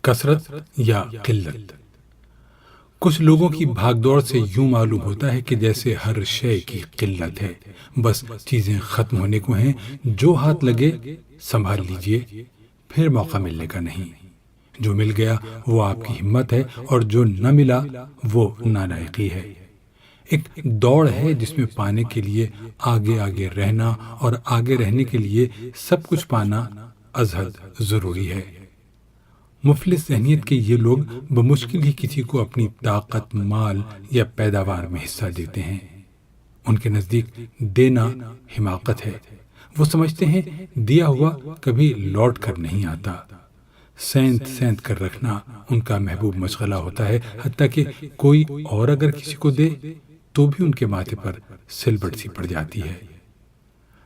کثرت یا قلت۔ کچھ لوگوں کی بھاگ دوڑ سے یوں معلوم ہوتا ہے کہ جیسے ہر شے کی قلت ہے، بس چیزیں ختم ہونے کو ہیں، جو ہاتھ لگے سنبھال لیجئے، پھر موقع ملنے کا نہیں۔ جو مل گیا وہ آپ کی ہمت ہے، اور جو نہ ملا وہ نالائقی ہے۔ ایک دوڑ ہے جس میں پانے کے لیے آگے آگے رہنا اور آگے رہنے کے لیے سب کچھ پانا ازحد ضروری ہے۔ مفلس ذہنیت کے یہ لوگ بمشکل ہی کسی کو اپنی طاقت، مال یا پیداوار میں حصہ دیتے ہیں۔ ان کے نزدیک دینا حماقت ہے۔ وہ سمجھتے ہیں دیا ہوا کبھی لوٹ کر نہیں آتا۔ سینت سینت کر رکھنا ان کا محبوب مشغلہ ہوتا ہے، حتیٰ کہ کوئی اور اگر کسی کو دے تو بھی ان کے ماتھے پر سلبٹ سی پڑ جاتی ہے۔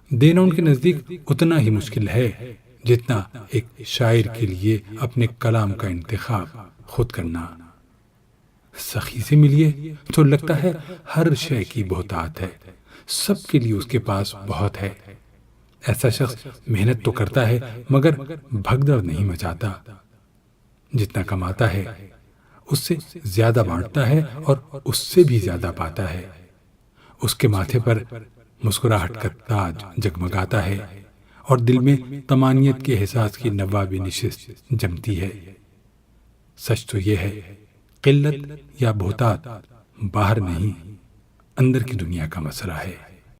دینا ان کے نزدیک اتنا ہی مشکل ہے جتنا ایک شاعر کے لیے اپنے کلام کا انتخاب خود کرنا۔ سخی سے ملیے تو لگتا ہے ہر شے کی بہتات ہے، سب کے لیے اس کے پاس بہت ہے۔ ایسا شخص محنت تو کرتا ہے مگر بھگدڑ نہیں مچاتا۔ جتنا کماتا ہے اس سے زیادہ بانٹتا ہے اور اس سے بھی زیادہ پاتا ہے۔ اس کے ماتھے پر مسکراہٹ کا تاج جگمگاتا ہے اور دل میں طمانینت کے احساس کی نوابی نشست جمتی ہے۔ سچ تو یہ ہے، قلت یا بہتات باہر نہیں، اندر کی دنیا کا مسئلہ ہے۔